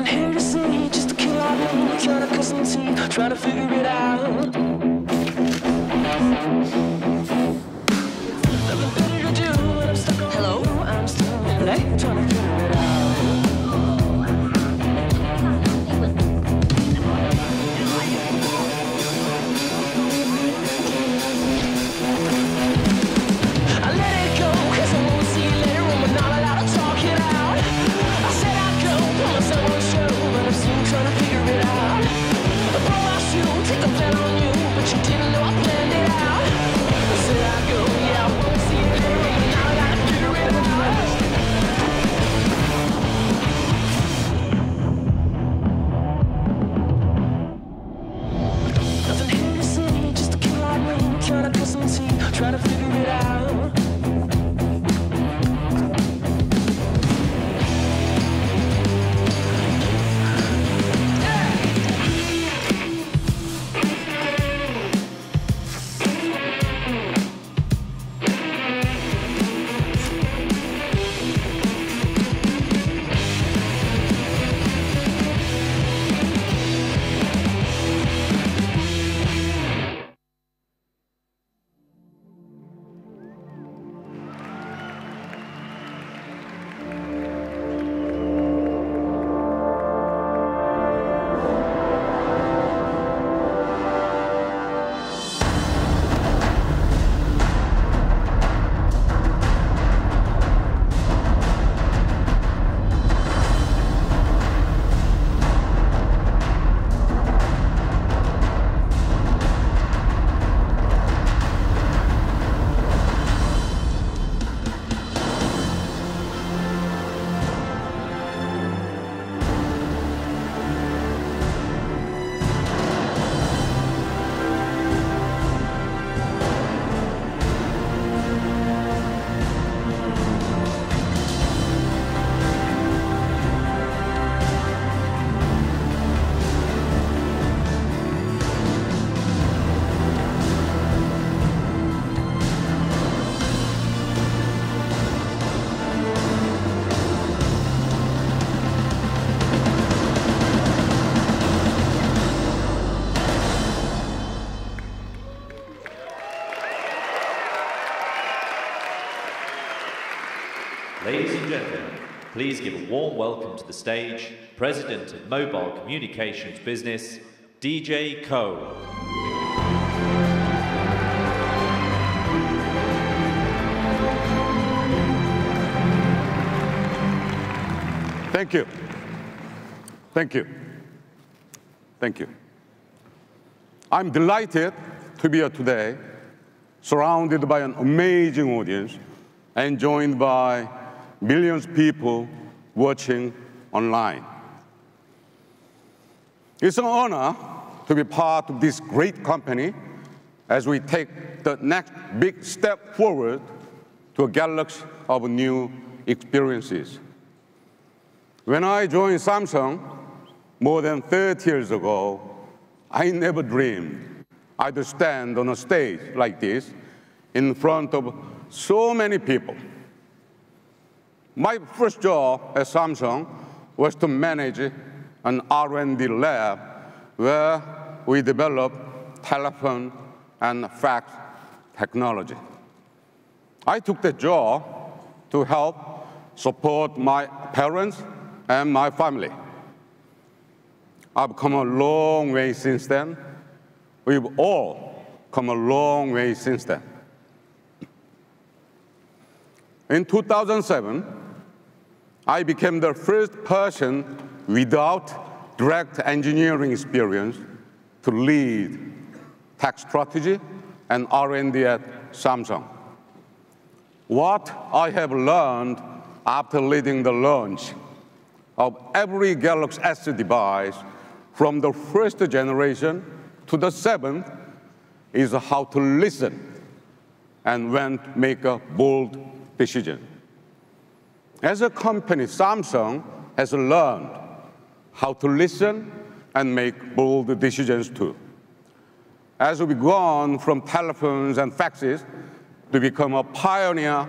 here to see, just to kill our brains, trying to cuss and see, trying to figure it out. Nothing better to do when I'm stuck on Hello? you. I'm still trying to figure it out. I let it go, 'cause I won't see you later when we're not allowed to talk it out. I said I'd go, put myself on show, but I'm still trying to figure it out. I blow my shoe, take a plan on you, but you didn't know I planned it out. I said I'd go, yeah, I won't see you later when we're not allowed to figure it out. Nothing here to see, just to kill our brain, trying to cuss and see, trying to figure it out. Ladies and gentlemen, please give a warm welcome to the stage, President of Mobile Communications Business, DJ Ko. Thank you. Thank you. Thank you. I'm delighted to be here today, surrounded by an amazing audience and joined by millions of people watching online. It's an honor to be part of this great company as we take the next big step forward to a galaxy of new experiences. When I joined Samsung more than 30 years ago, I never dreamed I'd stand on a stage like this in front of so many people. My first job at Samsung was to manage an R&D lab where we developed telephone and fax technology. I took the job to help support my parents and my family. I've come a long way since then. We've all come a long way since then. In 2007, I became the first person without direct engineering experience to lead tech strategy and R&D at Samsung. What I have learned after leading the launch of every Galaxy S device from the first generation to the 7th is how to listen and when to make a bold decision. As a company, Samsung has learned how to listen and make bold decisions too. As we've gone from telephones and faxes to become a pioneer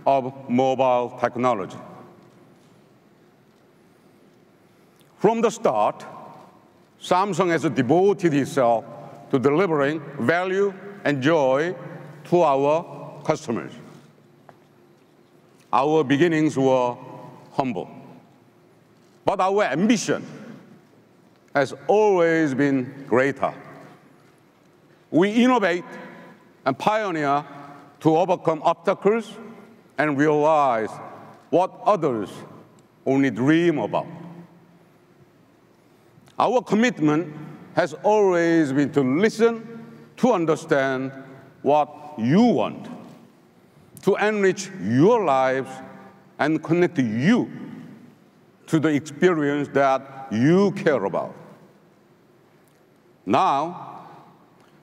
of mobile technology. From the start, Samsung has devoted itself to delivering value and joy to our customers. Our beginnings were humble, but our ambition has always been greater. We innovate and pioneer to overcome obstacles and realize what others only dream about. Our commitment has always been to listen, to understand what you want, to enrich your lives and connect you to the experience that you care about. Now,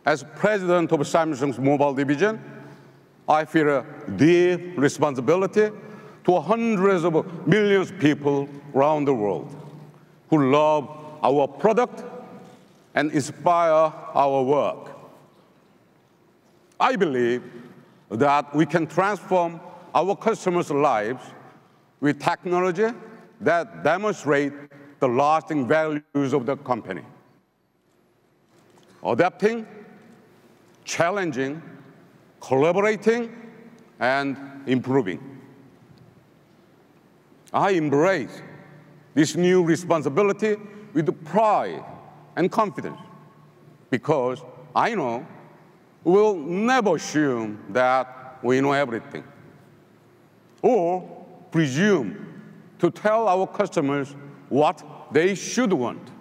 as president of Samsung's mobile division, I feel a deep responsibility to hundreds of millions of people around the world who love our product and inspire our work. I believe that we can transform our customers' lives with technology that demonstrate the lasting values of the company. Adapting, challenging, collaborating, and improving. I embrace this new responsibility with pride and confidence because I know we'll never assume that we know everything or presume to tell our customers what they should want.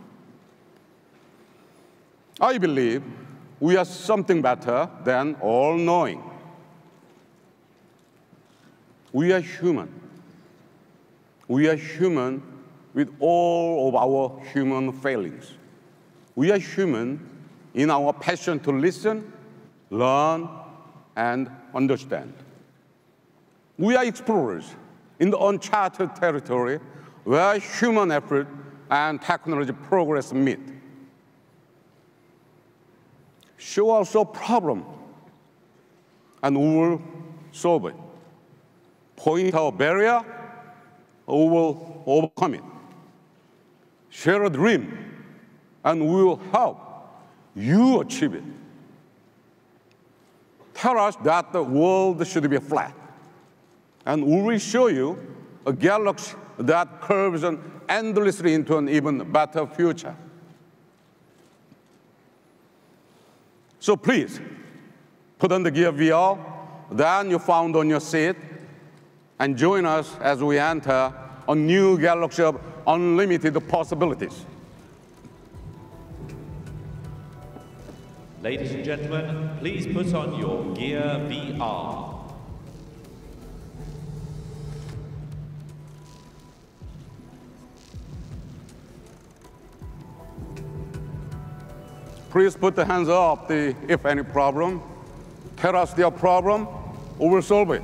I believe we are something better than all-knowing. We are human. We are human with all of our human failings. We are human in our passion to listen, learn, and understand. We are explorers in the uncharted territory where human effort and technology progress meet. Show us a problem, and we will solve it. Point out a barrier, we will overcome it. Share a dream, and we will help you achieve it. Tell us that the world should be flat, and we will show you a galaxy that curves endlessly into an even better future. So please, put on the Gear VR, then you found on your seat, and join us as we enter a new galaxy of unlimited possibilities. Ladies and gentlemen, please put on your Gear VR. Please put the hands up if any problem. Tell us your problem, we will solve it.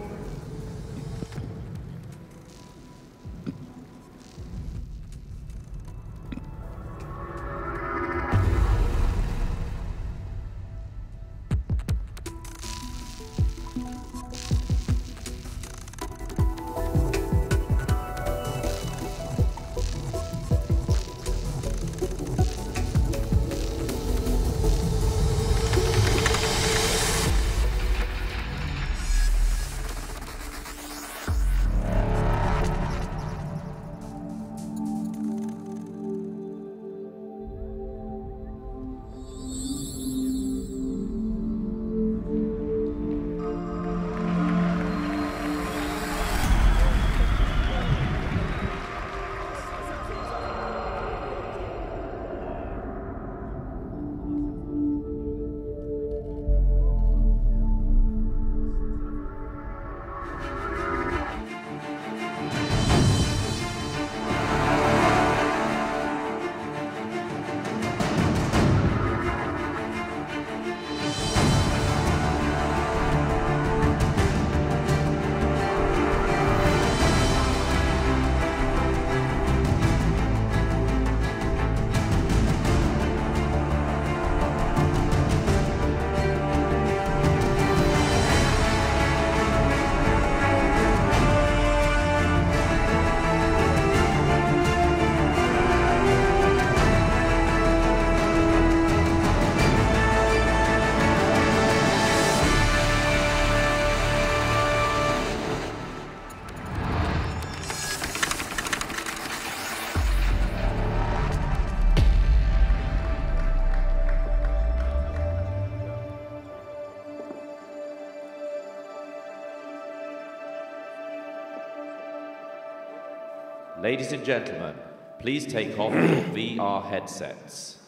Ladies and gentlemen, please take off your VR headsets.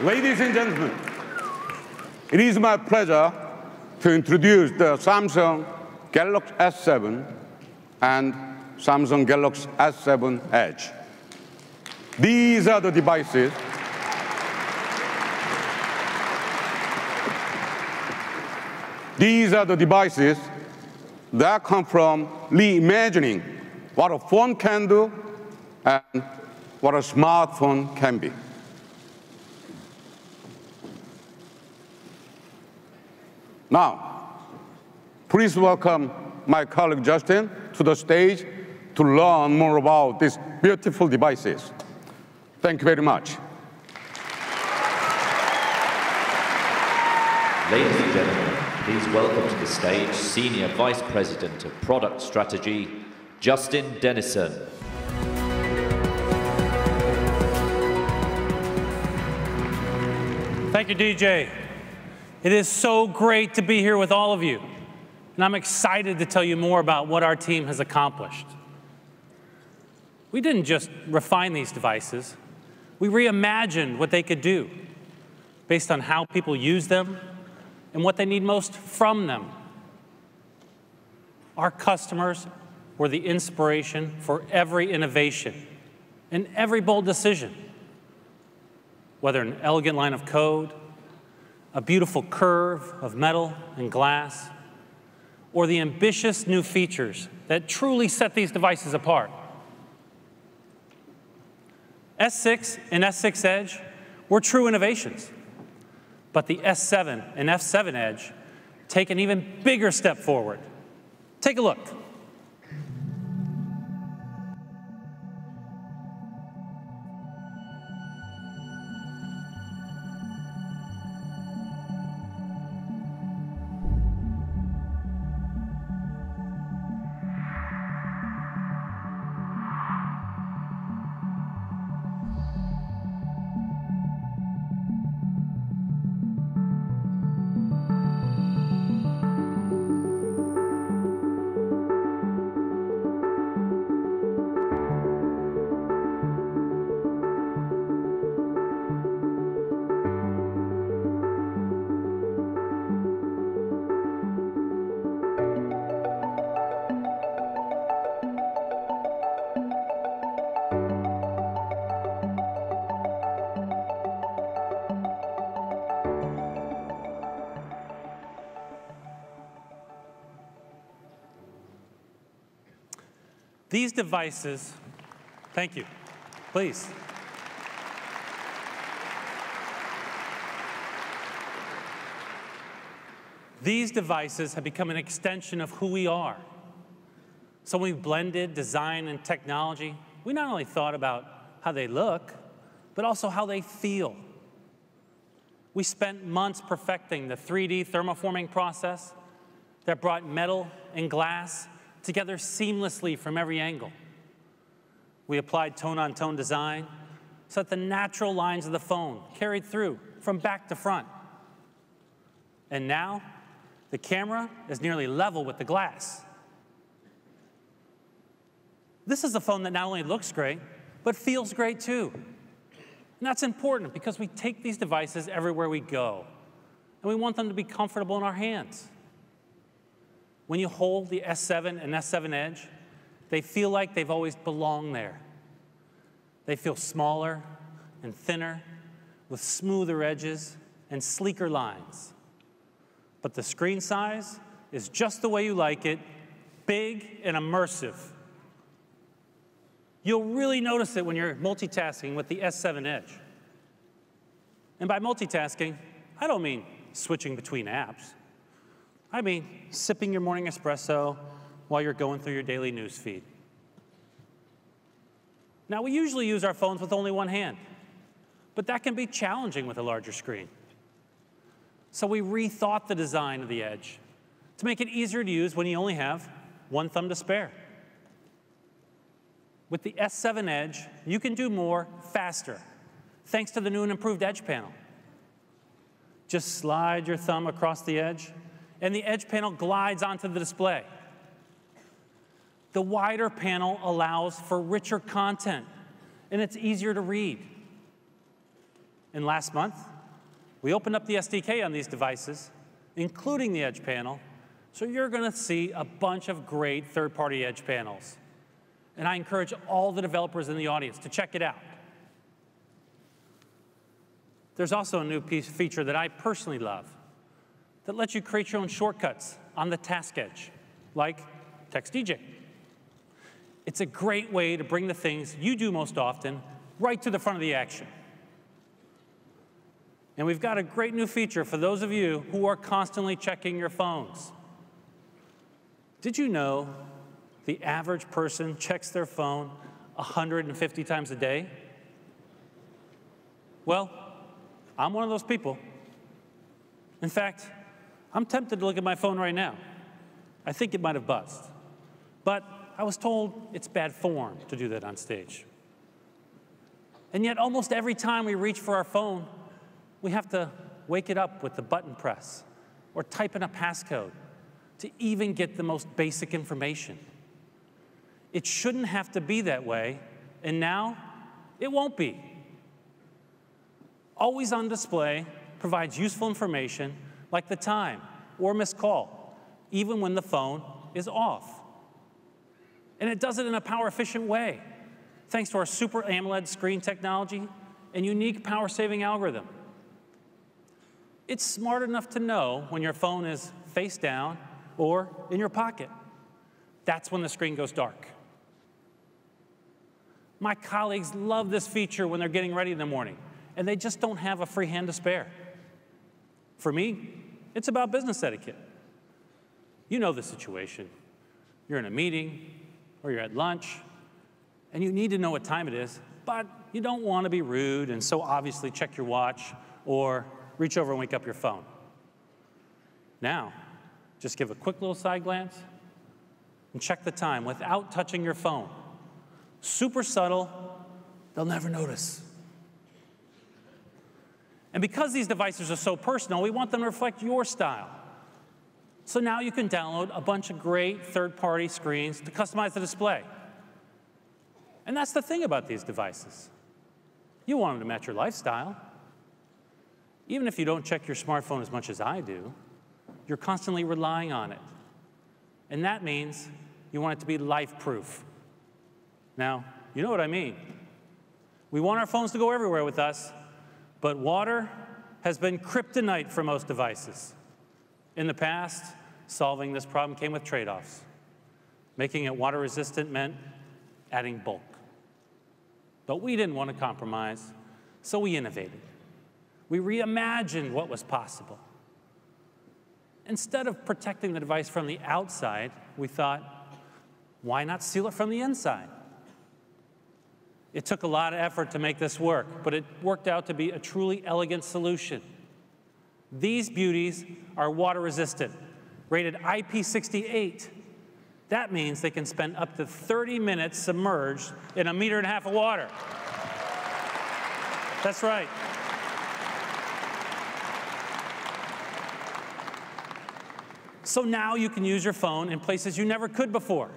Ladies and gentlemen, it is my pleasure to introduce the Samsung Galaxy S7 and Samsung Galaxy S7 Edge. These are the devices that come from reimagining what a phone can do and what a smartphone can be. Now, please welcome my colleague Justin to the stage to learn more about these beautiful devices. Thank you very much. Ladies and gentlemen, please welcome to the stage Senior Vice President of Product Strategy, Justin Dennison. Thank you, DJ. It is so great to be here with all of you, and I'm excited to tell you more about what our team has accomplished. We didn't just refine these devices, we reimagined what they could do based on how people use them and what they need most from them. Our customers were the inspiration for every innovation and every bold decision, whether an elegant line of code, a beautiful curve of metal and glass, or the ambitious new features that truly set these devices apart. S6 and S6 Edge were true innovations, but the S7 and F7 Edge take an even bigger step forward. Take a look. These devices, thank you, please. These devices have become an extension of who we are. So when we blended design and technology, we not only thought about how they look, but also how they feel. We spent months perfecting the 3D thermoforming process that brought metal and glass together seamlessly from every angle. We applied tone-on-tone design so that the natural lines of the phone carried through from back to front. And now, the camera is nearly level with the glass. This is a phone that not only looks great, but feels great too. And that's important because we take these devices everywhere we go, and we want them to be comfortable in our hands. When you hold the S7 and S7 Edge, they feel like they've always belonged there. They feel smaller and thinner, with smoother edges and sleeker lines. But the screen size is just the way you like it, big and immersive. You'll really notice it when you're multitasking with the S7 Edge. And by multitasking, I don't mean switching between apps. I mean sipping your morning espresso while you're going through your daily news feed. Now, we usually use our phones with only one hand, but that can be challenging with a larger screen. So we rethought the design of the Edge to make it easier to use when you only have one thumb to spare. With the S7 Edge, you can do more faster, thanks to the new and improved Edge panel. Just slide your thumb across the edge, and the Edge panel glides onto the display. The wider panel allows for richer content, and it's easier to read. And last month, we opened up the SDK on these devices, including the Edge panel, so you're going to see a bunch of great third-party Edge panels. And I encourage all the developers in the audience to check it out. There's also a new feature that I personally love that lets you create your own shortcuts on the task edge, like Text DJ. It's a great way to bring the things you do most often right to the front of the action. And we've got a great new feature for those of you who are constantly checking your phones. Did you know the average person checks their phone 150 times a day? Well, I'm one of those people. In fact, I'm tempted to look at my phone right now. I think it might have buzzed. But I was told it's bad form to do that on stage. And yet almost every time we reach for our phone, we have to wake it up with the button press or type in a passcode to even get the most basic information. It shouldn't have to be that way, and now it won't be. Always on display provides useful information like the time or missed call, even when the phone is off. And it does it in a power-efficient way, thanks to our Super AMOLED screen technology and unique power-saving algorithm. It's smart enough to know when your phone is face down or in your pocket. That's when the screen goes dark. My colleagues love this feature when they're getting ready in the morning, and they just don't have a free hand to spare. For me, it's about business etiquette. You know the situation. You're in a meeting, or you're at lunch, and you need to know what time it is, but you don't want to be rude and so obviously check your watch or reach over and wake up your phone. Now, just give a quick little side glance and check the time without touching your phone. Super subtle, they'll never notice. And because these devices are so personal, we want them to reflect your style. So now you can download a bunch of great third-party screens to customize the display. And that's the thing about these devices. You want them to match your lifestyle. Even if you don't check your smartphone as much as I do, you're constantly relying on it. And that means you want it to be life-proof. Now, you know what I mean. We want our phones to go everywhere with us, but water has been kryptonite for most devices. In the past, solving this problem came with trade-offs. Making it water-resistant meant adding bulk. But we didn't want to compromise, so we innovated. We reimagined what was possible. Instead of protecting the device from the outside, we thought, why not seal it from the inside? It took a lot of effort to make this work, but it worked out to be a truly elegant solution. These beauties are water-resistant, rated IP68. That means they can spend up to 30 minutes submerged in 1.5 meters of water. That's right. So now you can use your phone in places you never could before.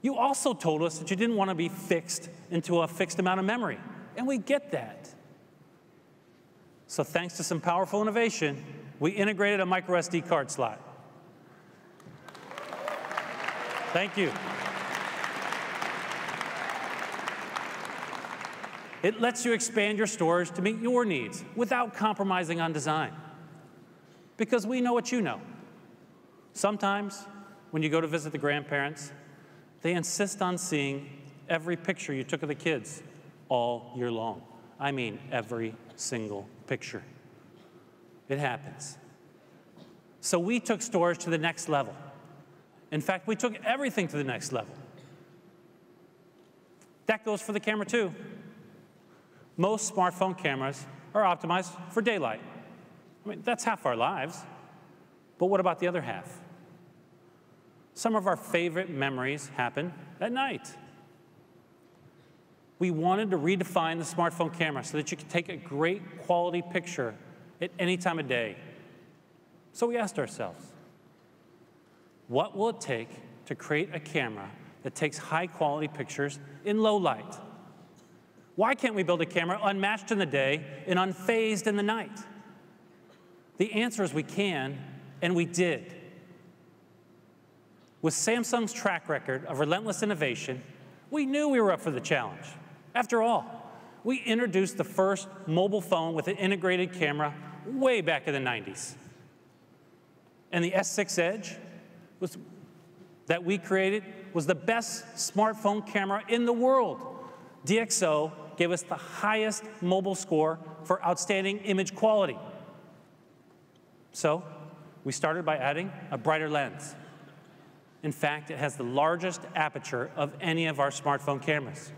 You also told us that you didn't want to be fixed into a fixed amount of memory, and we get that. So thanks to some powerful innovation, we integrated a micro SD card slot. Thank you. It lets you expand your storage to meet your needs without compromising on design. Because we know what you know. Sometimes, when you go to visit the grandparents, they insist on seeing every picture you took of the kids all year long. I mean, every single picture. It happens. So we took storage to the next level. In fact, we took everything to the next level. That goes for the camera, too. Most smartphone cameras are optimized for daylight. I mean, that's half our lives. But what about the other half? Some of our favorite memories happen at night. We wanted to redefine the smartphone camera so that you could take a great quality picture at any time of day. So we asked ourselves, what will it take to create a camera that takes high quality pictures in low light? Why can't we build a camera unmatched in the day and unfazed in the night? The answer is we can, and we did. With Samsung's track record of relentless innovation, we knew we were up for the challenge. After all, we introduced the first mobile phone with an integrated camera way back in the 90s. And the S6 Edge that we created was the best smartphone camera in the world. DxO gave us the highest mobile score for outstanding image quality. So we started by adding a brighter lens. In fact, it has the largest aperture of any of our smartphone cameras.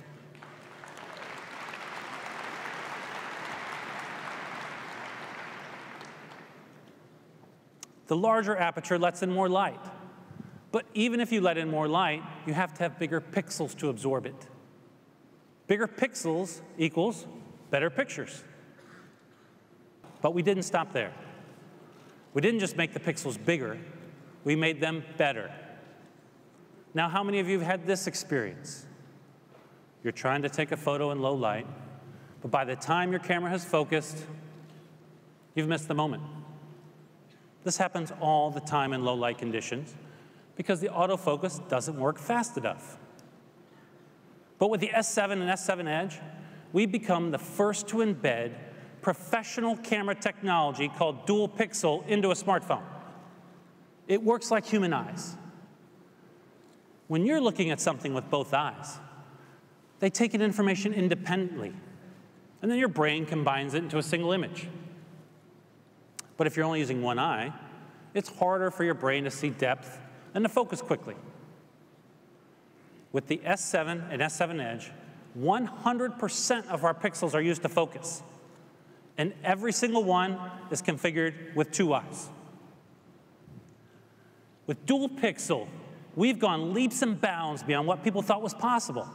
The larger aperture lets in more light. But even if you let in more light, you have to have bigger pixels to absorb it. Bigger pixels equals better pictures. But we didn't stop there. We didn't just make the pixels bigger, we made them better. Now, how many of you have had this experience? You're trying to take a photo in low light, but by the time your camera has focused, you've missed the moment. This happens all the time in low light conditions because the autofocus doesn't work fast enough. But with the S7 and S7 Edge, we've become the first to embed professional camera technology called dual pixel into a smartphone. It works like human eyes. When you're looking at something with both eyes, they take in information independently, and then your brain combines it into a single image. But if you're only using one eye, it's harder for your brain to see depth and to focus quickly. With the S7 and S7 Edge, 100% of our pixels are used to focus, and every single one is configured with two eyes. With dual pixel, we've gone leaps and bounds beyond what people thought was possible.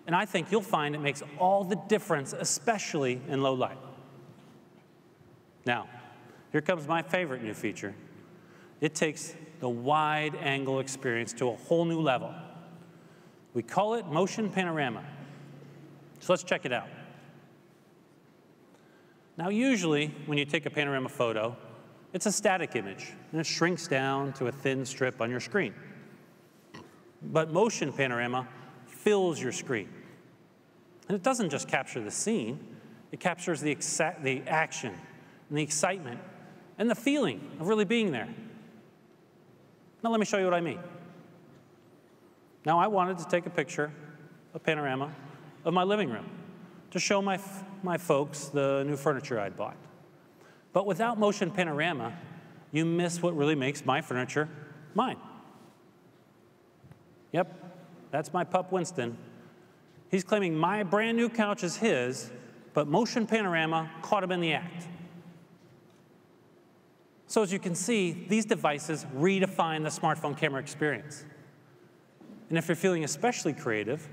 And I think you'll find it makes all the difference, especially in low light. Now, here comes my favorite new feature. It takes the wide angle experience to a whole new level. We call it motion panorama. So let's check it out. Now, usually, when you take a panorama photo, it's a static image, and it shrinks down to a thin strip on your screen. But motion panorama fills your screen. And it doesn't just capture the scene, it captures the action and the excitement and the feeling of really being there. Now let me show you what I mean. Now I wanted to take a picture, a panorama, of my living room to show my folks the new furniture I'd bought. But without motion panorama, you miss what really makes my furniture mine. Yep, that's my pup Winston. He's claiming my brand new couch is his, but motion panorama caught him in the act. So as you can see, these devices redefine the smartphone camera experience. And if you're feeling especially creative,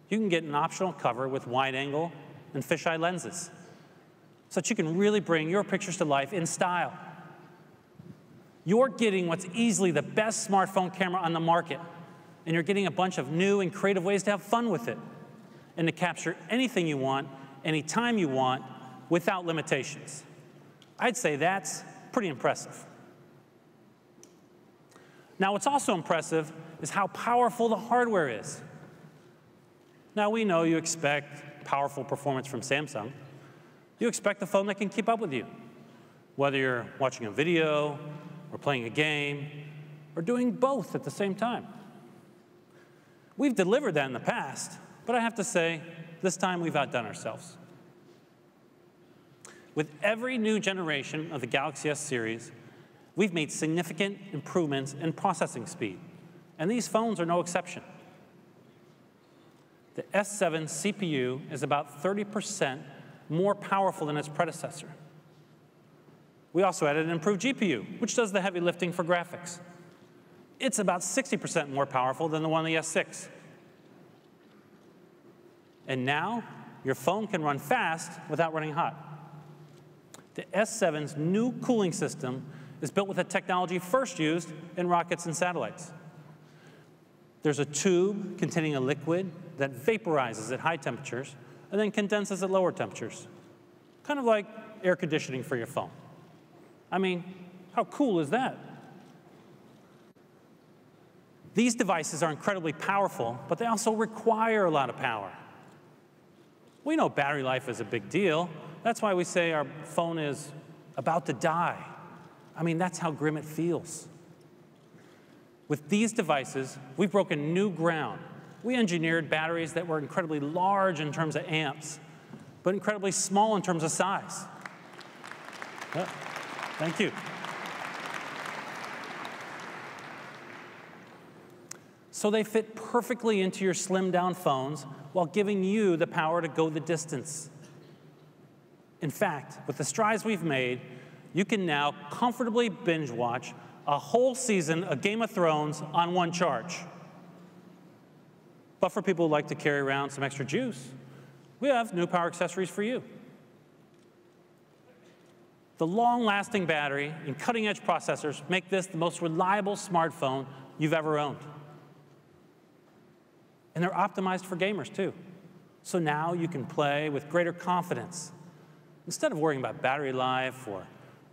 you can get an optional cover with wide angle and fisheye lenses so that you can really bring your pictures to life in style. You're getting what's easily the best smartphone camera on the market, and you're getting a bunch of new and creative ways to have fun with it and to capture anything you want, anytime you want, without limitations. I'd say that's pretty impressive. Now, what's also impressive is how powerful the hardware is. Now, we know you expect powerful performance from Samsung. You expect a phone that can keep up with you, whether you're watching a video or playing a game or doing both at the same time. We've delivered that in the past, but I have to say, this time we've outdone ourselves. With every new generation of the Galaxy S series, we've made significant improvements in processing speed, and these phones are no exception. The S7 CPU is about 30% more powerful than its predecessor. We also added an improved GPU, which does the heavy lifting for graphics. It's about 60% more powerful than the one on the S6. And now, your phone can run fast without running hot. The S7's new cooling system is built with a technology first used in rockets and satellites. There's a tube containing a liquid that vaporizes at high temperatures and then condenses at lower temperatures. Kind of like air conditioning for your phone. I mean, how cool is that? These devices are incredibly powerful, but they also require a lot of power. We know battery life is a big deal. That's why we say our phone is about to die. I mean, that's how grim it feels. With these devices, we've broken new ground. We engineered batteries that were incredibly large in terms of amps, but incredibly small in terms of size. Yeah, thank you. So they fit perfectly into your slimmed-down phones while giving you the power to go the distance. In fact, with the strides we've made, you can now comfortably binge-watch a whole season of Game of Thrones on one charge. But for people who like to carry around some extra juice, we have new power accessories for you. The long-lasting battery and cutting-edge processors make this the most reliable smartphone you've ever owned. And they're optimized for gamers, too. So now you can play with greater confidence. Instead of worrying about battery life or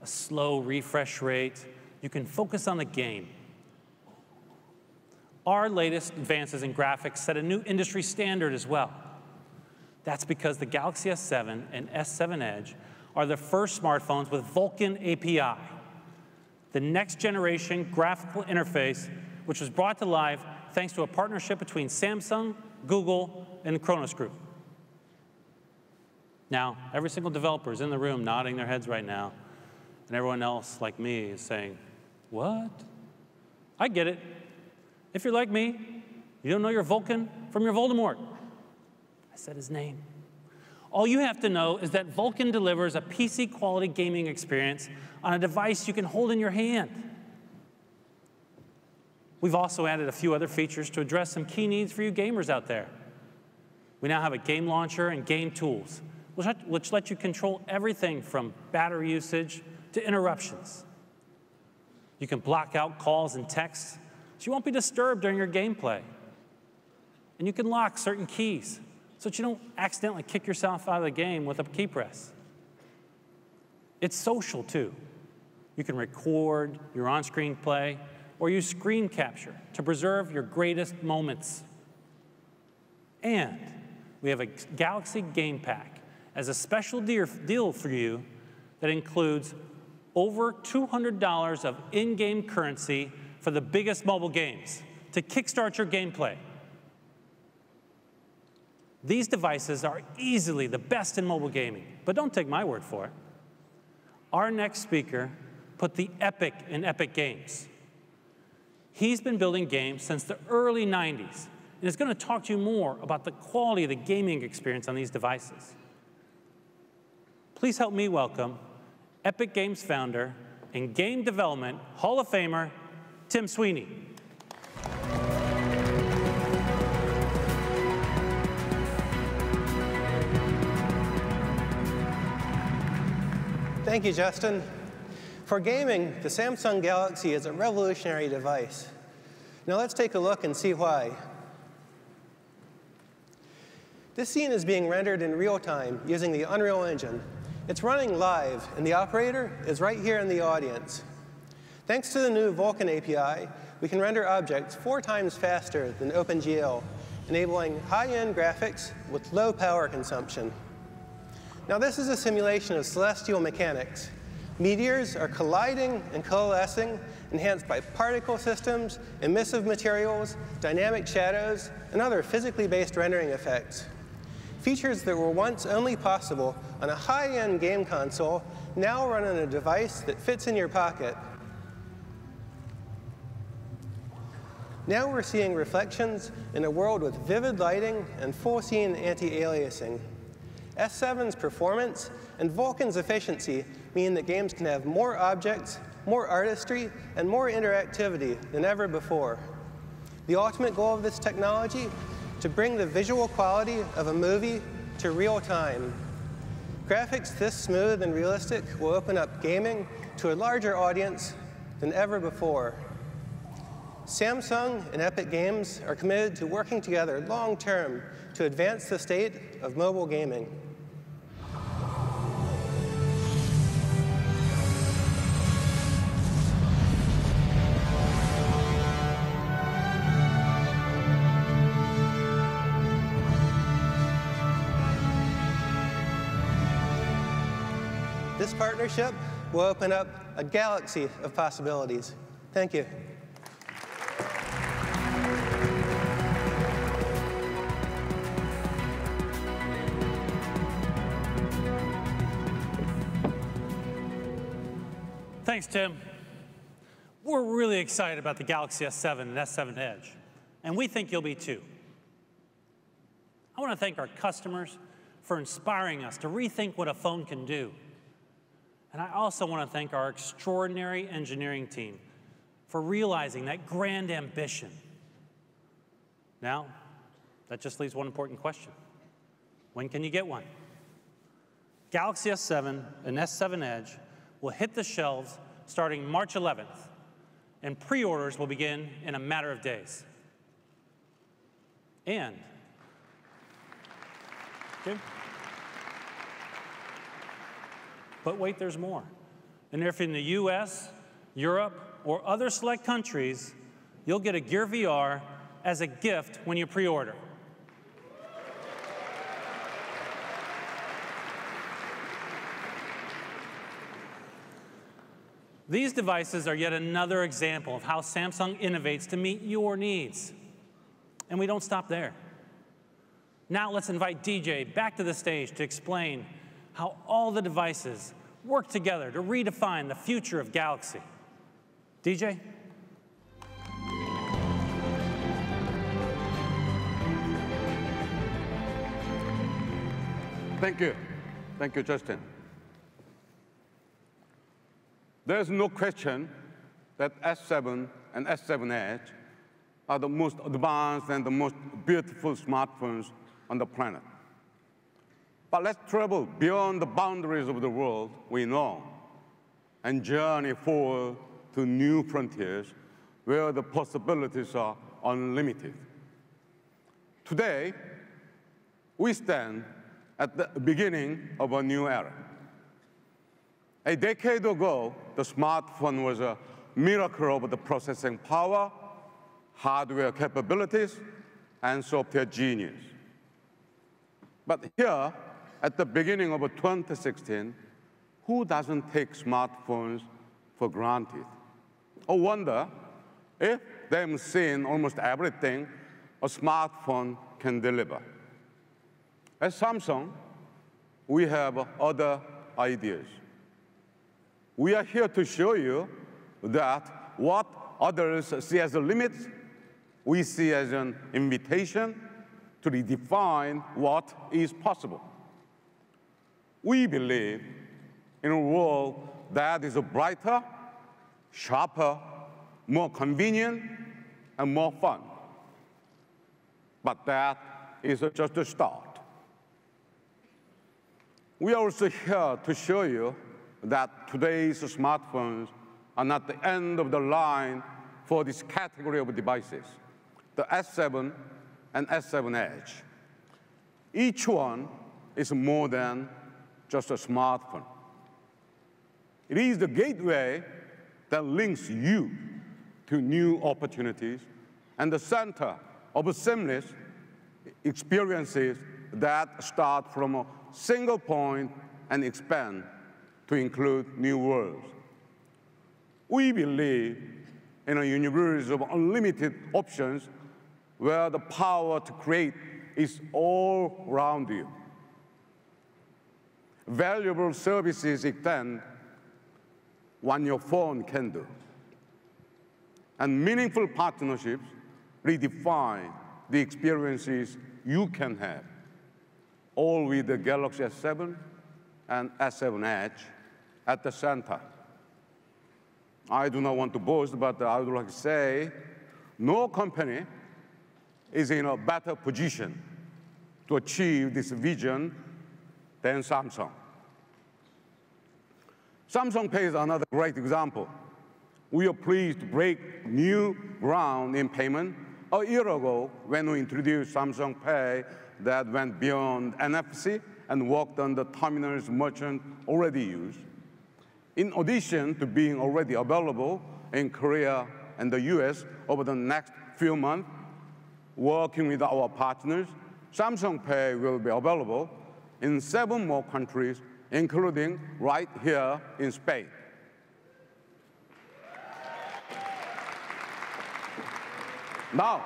a slow refresh rate, you can focus on the game. Our latest advances in graphics set a new industry standard as well. That's because the Galaxy S7 and S7 Edge are the first smartphones with Vulkan API, the next generation graphical interface, which was brought to life thanks to a partnership between Samsung, Google, and the Kronos Group. Now, every single developer is in the room nodding their heads right now, and everyone else, like me, is saying, what? I get it. If you're like me, you don't know your Vulkan from your Voldemort. I said his name. All you have to know is that Vulkan delivers a PC-quality gaming experience on a device you can hold in your hand. We've also added a few other features to address some key needs for you gamers out there. We now have a game launcher and game tools, which let you control everything from battery usage to interruptions. You can block out calls and texts so you won't be disturbed during your gameplay. And you can lock certain keys so that you don't accidentally kick yourself out of the game with a key press. It's social, too. You can record your on-screen play or use screen capture to preserve your greatest moments. And we have a Galaxy Game Pack as a special deal for you that includes over $200 of in-game currency for the biggest mobile games to kickstart your gameplay. These devices are easily the best in mobile gaming, but don't take my word for it. Our next speaker put the epic in Epic Games. He's been building games since the early 90s and is going to talk to you more about the quality of the gaming experience on these devices. Please help me welcome Epic Games founder and game development Hall of Famer, Tim Sweeney. Thank you, Justin. For gaming, the Samsung Galaxy is a revolutionary device. Now let's take a look and see why. This scene is being rendered in real time using the Unreal Engine. It's running live, and the operator is right here in the audience. Thanks to the new Vulkan API, we can render objects 4 times faster than OpenGL, enabling high-end graphics with low power consumption. Now this is a simulation of celestial mechanics. Meteors are colliding and coalescing, enhanced by particle systems, emissive materials, dynamic shadows, and other physically based rendering effects. Features that were once only possible on a high-end game console now run on a device that fits in your pocket. Now we're seeing reflections in a world with vivid lighting and full-scene anti-aliasing. S7's performance and Vulkan's efficiency mean that games can have more objects, more artistry, and more interactivity than ever before. The ultimate goal of this technology, to bring the visual quality of a movie to real time. Graphics this smooth and realistic will open up gaming to a larger audience than ever before. Samsung and Epic Games are committed to working together long-term to advance the state of mobile gaming. This partnership will open up a galaxy of possibilities. Thank you. Thanks, Tim. We're really excited about the Galaxy S7 and S7 Edge, and we think you'll be too. I want to thank our customers for inspiring us to rethink what a phone can do. And I also want to thank our extraordinary engineering team for realizing that grand ambition. Now, that just leaves one important question. When can you get one? Galaxy S7 and S7 Edge will hit the shelves starting March 11th, and pre-orders will begin in a matter of days. And, but wait, there's more. And if in the US, Europe, or other select countries, you'll get a Gear VR as a gift when you pre-order. These devices are yet another example of how Samsung innovates to meet your needs. And we don't stop there. Now let's invite DJ back to the stage to explain how all the devices work together to redefine the future of Galaxy. DJ? Thank you. Thank you, Justin. There's no question that S7 and S7 Edge are the most advanced and the most beautiful smartphones on the planet. But let's travel beyond the boundaries of the world we know and journey forward to new frontiers where the possibilities are unlimited. Today, we stand at the beginning of a new era. A decade ago, the smartphone was a miracle of the processing power, hardware capabilities, and software genius. But here, at the beginning of 2016, who doesn't take smartphones for granted? Or wonder if they've seen almost everything a smartphone can deliver. At Samsung, we have other ideas. We are here to show you that what others see as a limit, we see as an invitation to redefine what is possible. We believe in a world that is brighter, sharper, more convenient, and more fun. But that is just a start. We are also here to show you that today's smartphones are not the end of the line for this category of devices, the S7 and S7 Edge. Each one is more than just a smartphone. It is the gateway that links you to new opportunities and the center of seamless experiences that start from a single point and expand to include new worlds. We believe in a universe of unlimited options where the power to create is all around you. Valuable services extend what your phone can do. And meaningful partnerships redefine the experiences you can have. all with the Galaxy S7 and S7 Edge at the center. I do not want to boast, but I would like to say no company is in a better position to achieve this vision than Samsung. Samsung Pay is another great example. We are pleased to break new ground in payment a year ago when we introduced Samsung Pay that went beyond NFC and worked on the terminals merchants already use. In addition to being already available in Korea and the US over the next few months, working with our partners, Samsung Pay will be available in 7 more countries, including right here in Spain. Now,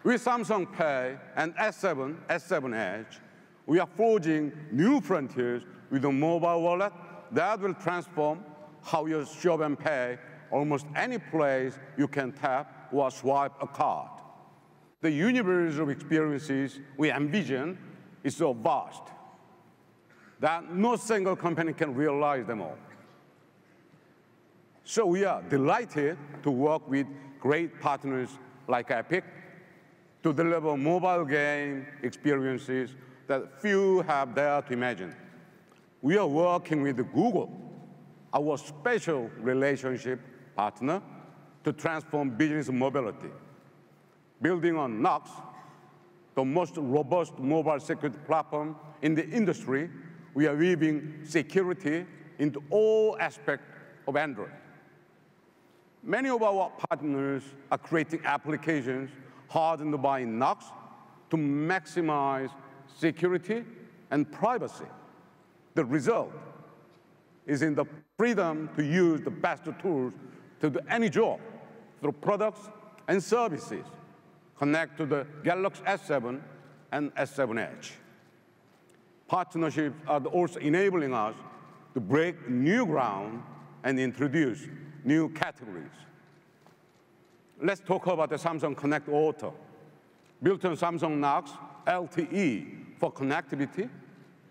with Samsung Pay and S7 Edge, we are forging new frontiers with a mobile wallet that will transform how you shop and pay almost any place you can tap or swipe a card. The universe of experiences we envision is so vast that no single company can realize them all. So we are delighted to work with great partners like Epic to deliver mobile game experiences that few have dared to imagine. We are working with Google, our special relationship partner, to transform business mobility. Building on Knox, the most robust mobile security platform in the industry, we are weaving security into all aspects of Android. Many of our partners are creating applications hardened by Knox to maximize security and privacy. The result is in the freedom to use the best tools to do any job through products and services connect to the Galaxy S7 and S7 Edge. Partnerships are also enabling us to break new ground and introduce new categories. Let's talk about the Samsung Connect Auto. Built on Samsung Knox LTE for connectivity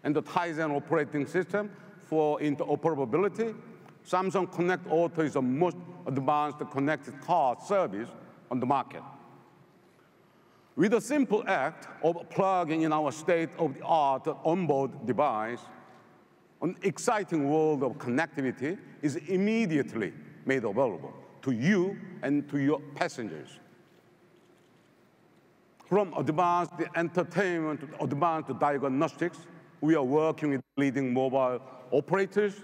and the Tizen operating system for interoperability, Samsung Connect Auto is the most advanced connected car service on the market. With a simple act of plugging in our state-of-the-art onboard device, an exciting world of connectivity is immediately made available to you and to your passengers. From advanced entertainment to advanced diagnostics, we are working with leading mobile operators,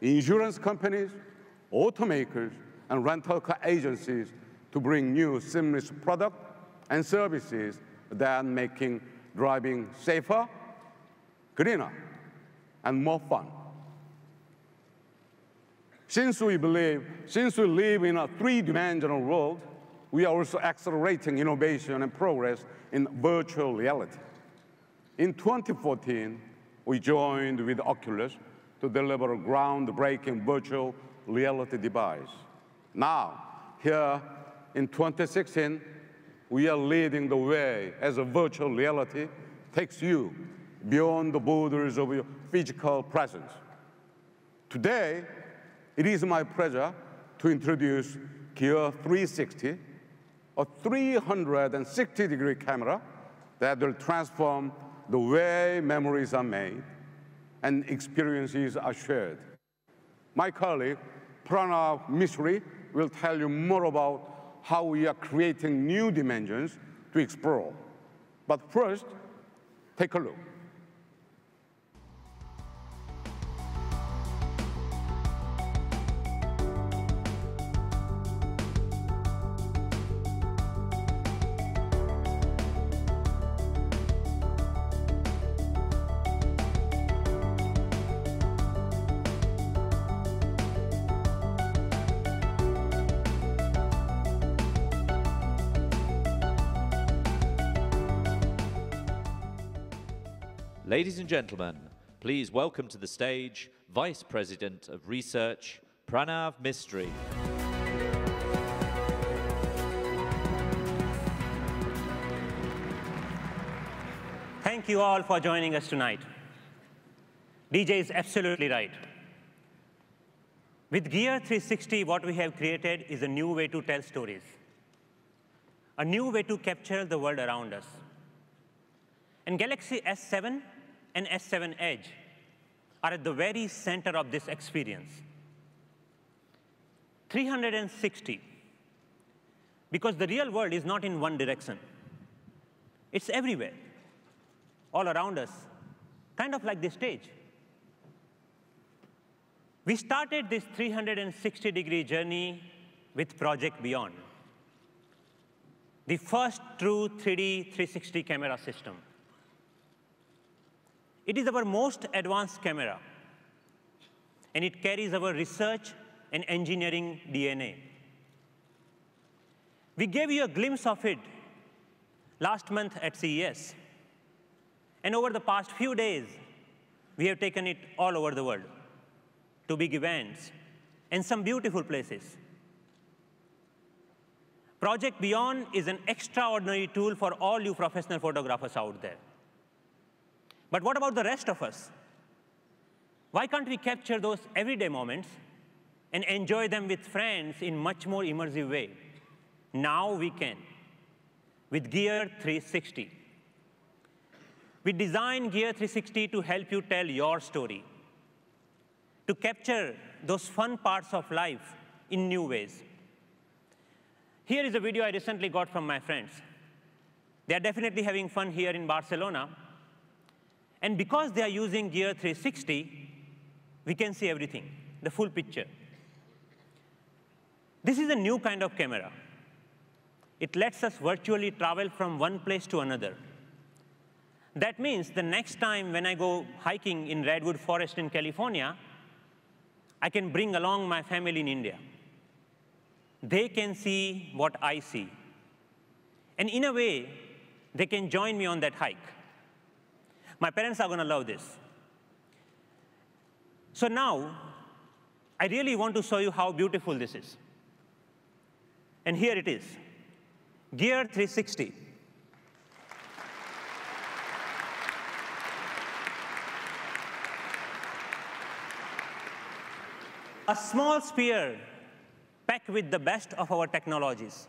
insurance companies, automakers, and rental car agencies to bring new seamless products and services that are making driving safer, greener, and more fun. Since we live in a three-dimensional world, we are also accelerating innovation and progress in virtual reality. In 2014, we joined with Oculus to deliver a groundbreaking virtual reality device. Now, here in 2016, we are leading the way as a virtual reality takes you beyond the borders of your physical presence. Today, it is my pleasure to introduce Gear 360, a 360-degree camera that will transform the way memories are made and experiences are shared. My colleague, Pranav Mishri, will tell you more about how we are creating new dimensions to explore. But first, take a look. Ladies and gentlemen, please welcome to the stage Vice President of Research, Pranav Mistry. Thank thank you all for joining us tonight. DJ is absolutely right. With Gear 360, what we have created is a new way to tell stories, a new way to capture the world around us. And Galaxy S7 and S7 Edge are at the very center of this experience. 360, because the real world is not in one direction. It's everywhere, all around us, kind of like this stage. We started this 360-degree journey with Project Beyond, the first true 3D 360 camera system. It is our most advanced camera, and it carries our research and engineering DNA. We gave you a glimpse of it last month at CES. And over the past few days, we have taken it all over the world to big events and some beautiful places. Project Beyond is an extraordinary tool for all you professional photographers out there. But what about the rest of us? Why can't we capture those everyday moments and enjoy them with friends in much more immersive way? Now we can, with Gear 360. We designed Gear 360 to help you tell your story, to capture those fun parts of life in new ways. Here is a video I recently got from my friends. They are definitely having fun here in Barcelona. And because they are using Gear 360, we can see everything, the full picture. This is a new kind of camera. It lets us virtually travel from one place to another. That means the next time when I go hiking in Redwood Forest in California, I can bring along my family in India. They can see what I see. And in a way, they can join me on that hike. My parents are going to love this. So now, I really want to show you how beautiful this is. And here it is, Gear 360. A small sphere packed with the best of our technologies,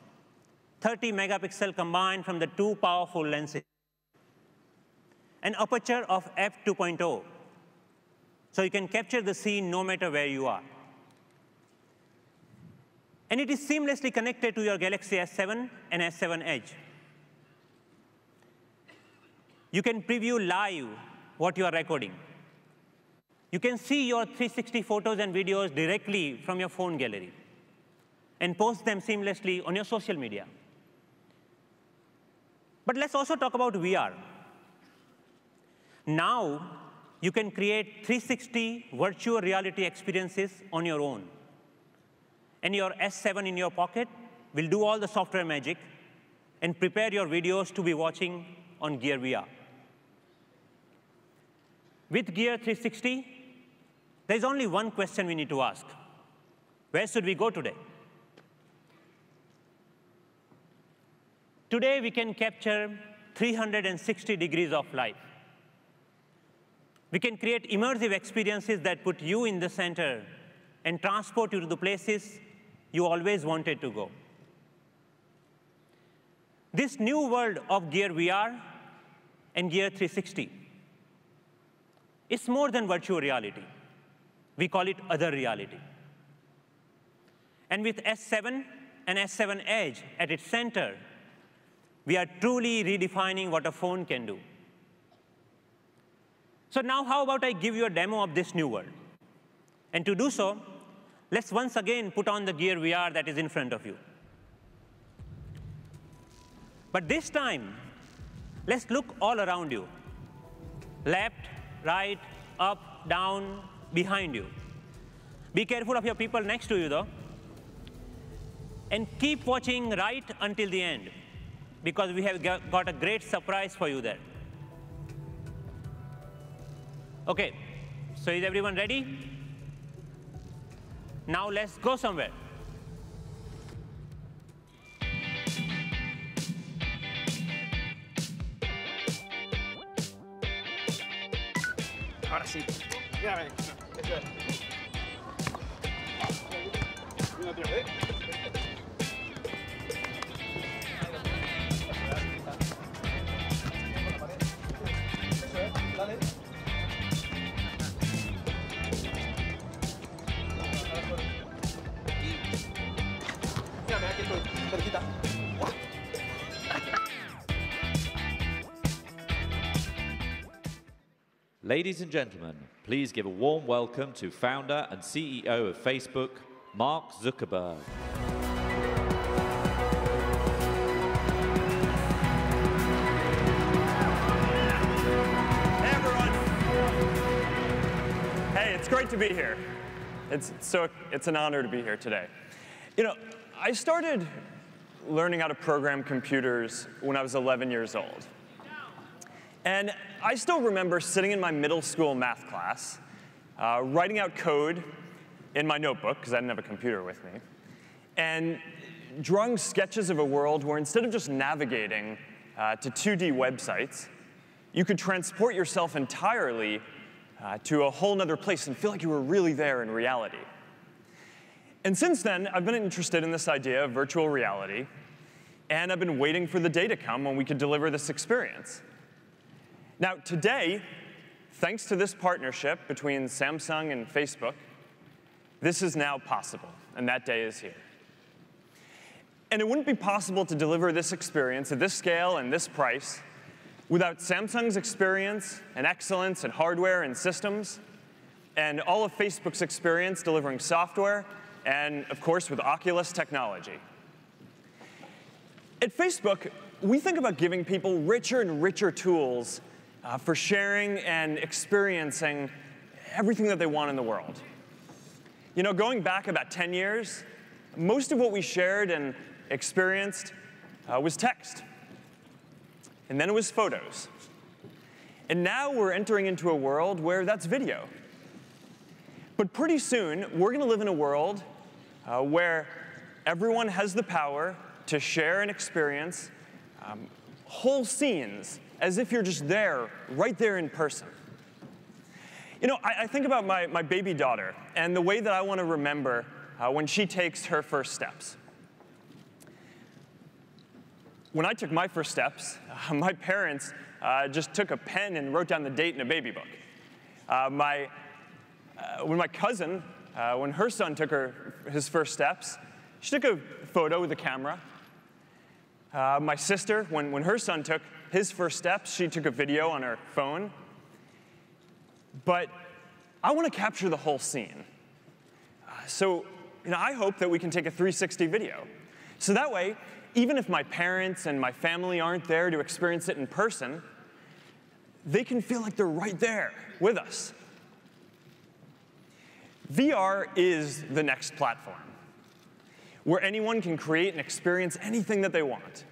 30 megapixel combined from the two powerful lenses, an aperture of f2.0, so you can capture the scene no matter where you are. And it is seamlessly connected to your Galaxy S7 and S7 Edge. You can preview live what you are recording. You can see your 360 photos and videos directly from your phone gallery and post them seamlessly on your social media. But let's also talk about VR. Now, you can create 360 virtual reality experiences on your own. And your S7 in your pocket will do all the software magic and prepare your videos to be watching on Gear VR. With Gear 360, there's only one question we need to ask. Where should we go today? Today, we can capture 360 degrees of life. We can create immersive experiences that put you in the center and transport you to the places you always wanted to go. This new world of Gear VR and Gear 360 is more than virtual reality. We call it other reality. And with S7 and S7 Edge at its center, we are truly redefining what a phone can do. So now how about I give you a demo of this new world? And to do so, let's once again put on the Gear VR that is in front of you. But this time, let's look all around you. Left, right, up, down, behind you. Be careful of your people next to you, though. And keep watching right until the end, because we have got a great surprise for you there. OK, so is everyone ready? Now let's go somewhere. Sí. Yeah, right. Good. Ladies and gentlemen, please give a warm welcome to founder and CEO of Facebook, Mark Zuckerberg. Hey everyone. Hey, it's great to be here. It's an honor to be here today. You know, I started learning how to program computers when I was 11 years old. And I still remember sitting in my middle school math class, writing out code in my notebook, because I didn't have a computer with me, and drawing sketches of a world where instead of just navigating to 2D websites, you could transport yourself entirely to a whole other place and feel like you were really there in reality. And since then, I've been interested in this idea of virtual reality, and I've been waiting for the day to come when we could deliver this experience. Now, today, thanks to this partnership between Samsung and Facebook, this is now possible, and that day is here. And it wouldn't be possible to deliver this experience at this scale and this price without Samsung's experience and excellence in hardware and systems, and all of Facebook's experience delivering software, and of course with Oculus technology. At Facebook, we think about giving people richer and richer tools for sharing and experiencing everything that they want in the world. You know, going back about 10 years, most of what we shared and experienced was text. And then it was photos. And now we're entering into a world where that's video. But pretty soon, we're going to live in a world where everyone has the power to share and experience whole scenes as if you're just there, right there in person. You know, I think about my baby daughter and the way that I want to remember when she takes her first steps. When I took my first steps, my parents just took a pen and wrote down the date in a baby book. When my cousin, when her son took his first steps, she took a photo with a camera. My sister, when her son took his first steps, she took a video on her phone. But I want to capture the whole scene. So you know, I hope that we can take a 360 video. So that way, even if my parents and my family aren't there to experience it in person, they can feel like they're right there with us. VR is the next platform, where anyone can create and experience anything that they want.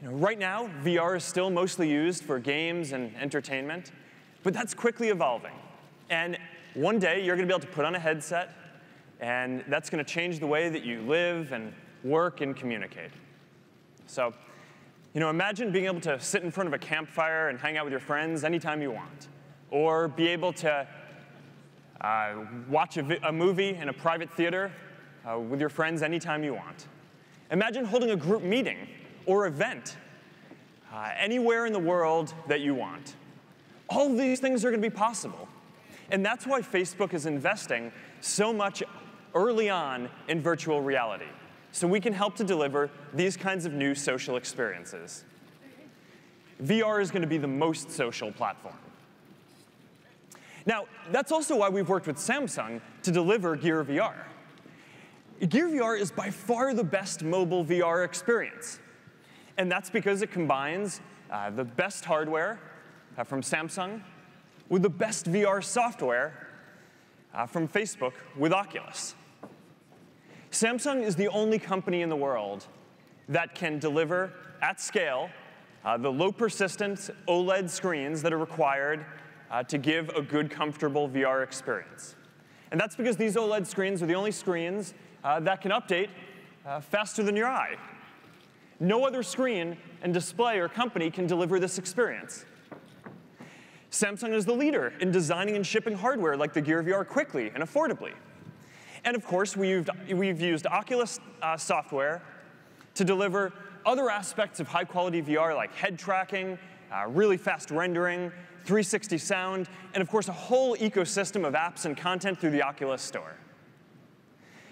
You know, right now, VR is still mostly used for games and entertainment, but that's quickly evolving. And one day, you're going to be able to put on a headset, and that's going to change the way that you live and work and communicate. So, you know, imagine being able to sit in front of a campfire and hang out with your friends anytime you want, or be able to watch a movie in a private theater with your friends anytime you want. Imagine holding a group meeting or event anywhere in the world that you want. All of these things are going to be possible. And that's why Facebook is investing so much early on in virtual reality, so we can help to deliver these kinds of new social experiences. VR is going to be the most social platform. Now, that's also why we've worked with Samsung to deliver Gear VR. Gear VR is by far the best mobile VR experience. And that's because it combines the best hardware from Samsung with the best VR software from Facebook with Oculus. Samsung is the only company in the world that can deliver at scale the low persistence OLED screens that are required to give a good, comfortable VR experience. And that's because these OLED screens are the only screens that can update faster than your eye. No other screen and display or company can deliver this experience. Samsung is the leader in designing and shipping hardware like the Gear VR quickly and affordably. And of course, we've used Oculus software to deliver other aspects of high-quality VR like head tracking, really fast rendering, 360 sound, and of course a whole ecosystem of apps and content through the Oculus Store.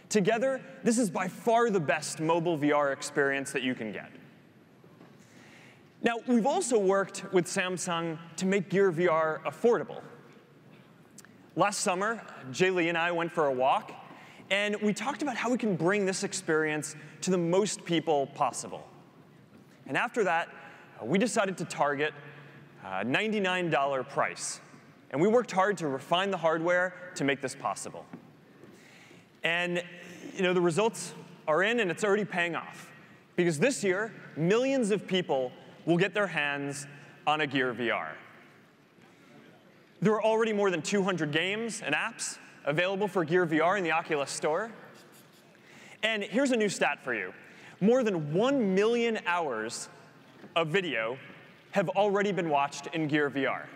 Together, this is by far the best mobile VR experience that you can get. Now, we've also worked with Samsung to make Gear VR affordable. Last summer, Jay Lee and I went for a walk, and we talked about how we can bring this experience to the most people possible. And after that, we decided to target a $99 price. And we worked hard to refine the hardware to make this possible. And the results are in, and it's already paying off. Because this year, millions of people will get their hands on a Gear VR. There are already more than 200 games and apps available for Gear VR in the Oculus Store. And here's a new stat for you. More than 1 million hours of video have already been watched in Gear VR.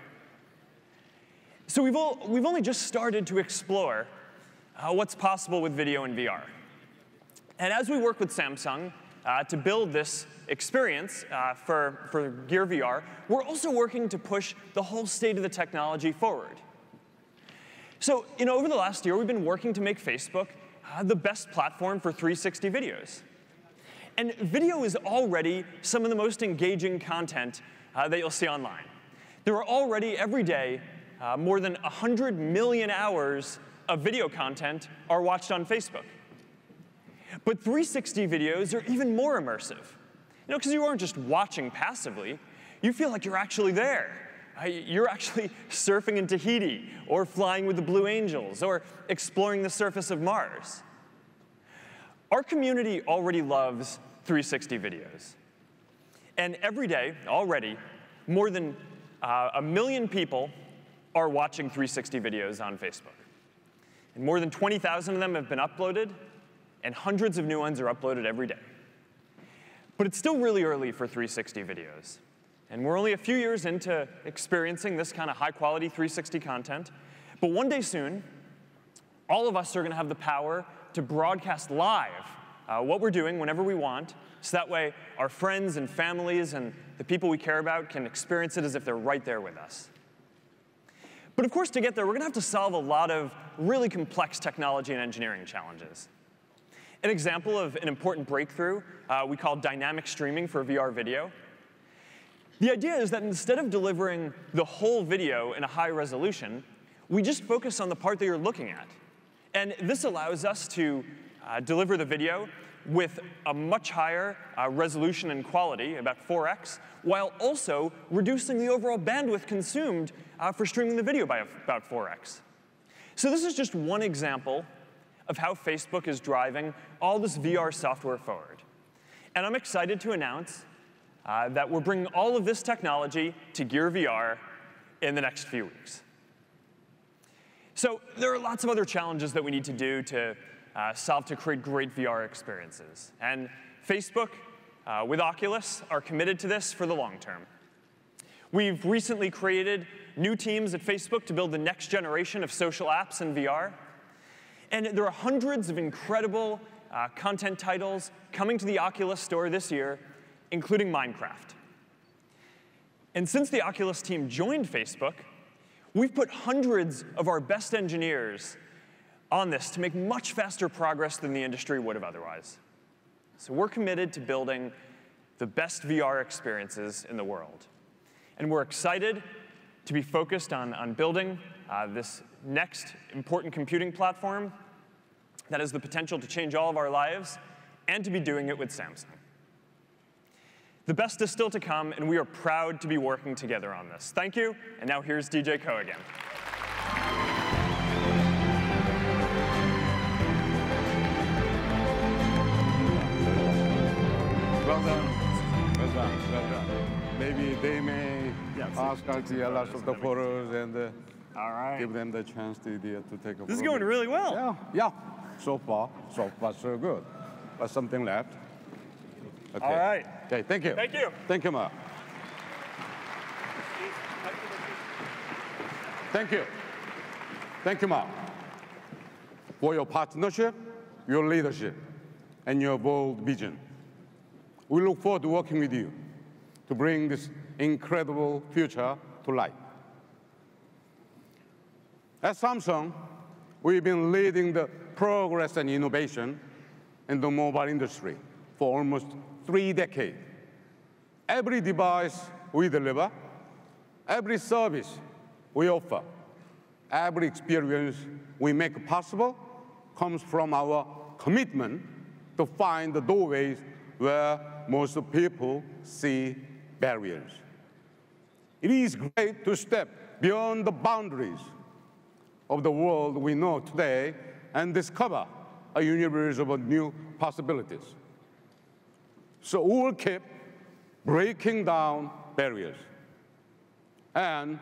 So we've only just started to explore what's possible with video in VR. And as we work with Samsung to build this experience for Gear VR, we're also working to push the whole state of the technology forward. So over the last year, we've been working to make Facebook the best platform for 360 videos. And video is already some of the most engaging content that you'll see online. There are already, every day, more than 100 million hours of video content are watched on Facebook. But 360 videos are even more immersive. Because you aren't just watching passively. You feel like you're actually there. You're actually surfing in Tahiti, or flying with the Blue Angels, or exploring the surface of Mars. Our community already loves 360 videos. And every day, already, more than 1 million people are watching 360 videos on Facebook. And more than 20,000 of them have been uploaded, and hundreds of new ones are uploaded every day. But it's still really early for 360 videos. And we're only a few years into experiencing this kind of high-quality 360 content. But one day soon, all of us are going to have the power to broadcast live what we're doing whenever we want, so that way our friends and families and the people we care about can experience it as if they're right there with us. But of course, to get there, we're going to have to solve a lot of really complex technology and engineering challenges. An example of an important breakthrough we call dynamic streaming for VR video. The idea is that instead of delivering the whole video in a high resolution, we just focus on the part that you're looking at. And this allows us to deliver the video with a much higher resolution and quality, about 4x, while also reducing the overall bandwidth consumed for streaming the video by about 4x. So this is just one example of how Facebook is driving all this VR software forward. And I'm excited to announce that we're bringing all of this technology to Gear VR in the next few weeks. So there are lots of other challenges that we need to do to solve to create great VR experiences. And Facebook, with Oculus, are committed to this for the long term. We've recently created new teams at Facebook to build the next generation of social apps in VR. And there are hundreds of incredible content titles coming to the Oculus Store this year, including Minecraft. And since the Oculus team joined Facebook, we've put hundreds of our best engineers on this to make much faster progress than the industry would have otherwise. So we're committed to building the best VR experiences in the world. And we're excited to be focused on building this next important computing platform that has the potential to change all of our lives, and to be doing it with Samsung. The best is still to come, and we are proud to be working together on this. Thank you, and now here's DJ Ko again. Well done. Well done. Well done. Maybe they may ask us the lots of the photos and give them the chance to take a photo. This is going really well. Yeah. So far, so good. But something left. Okay. All right. Okay, thank you. Thank you. Thank you, Mark. Thank you. Thank you, Mark, for your partnership, your leadership, and your bold vision. We look forward to working with you to bring this incredible future to life. At Samsung, we've been leading the progress and innovation in the mobile industry for almost 3 decades. Every device we deliver, every service we offer, every experience we make possible comes from our commitment to find the doorways where most people see barriers. It is great to step beyond the boundaries of the world we know today and discover a universe of new possibilities. So we will keep breaking down barriers. And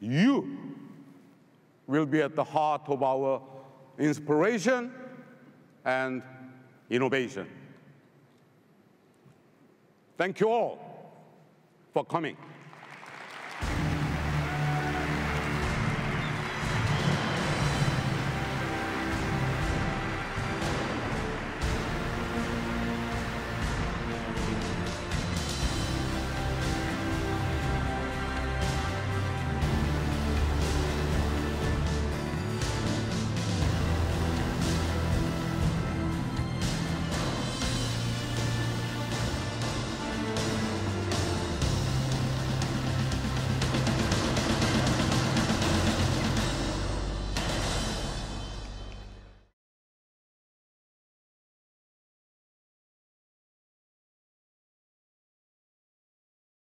you will be at the heart of our inspiration and innovation. Thank you all for coming.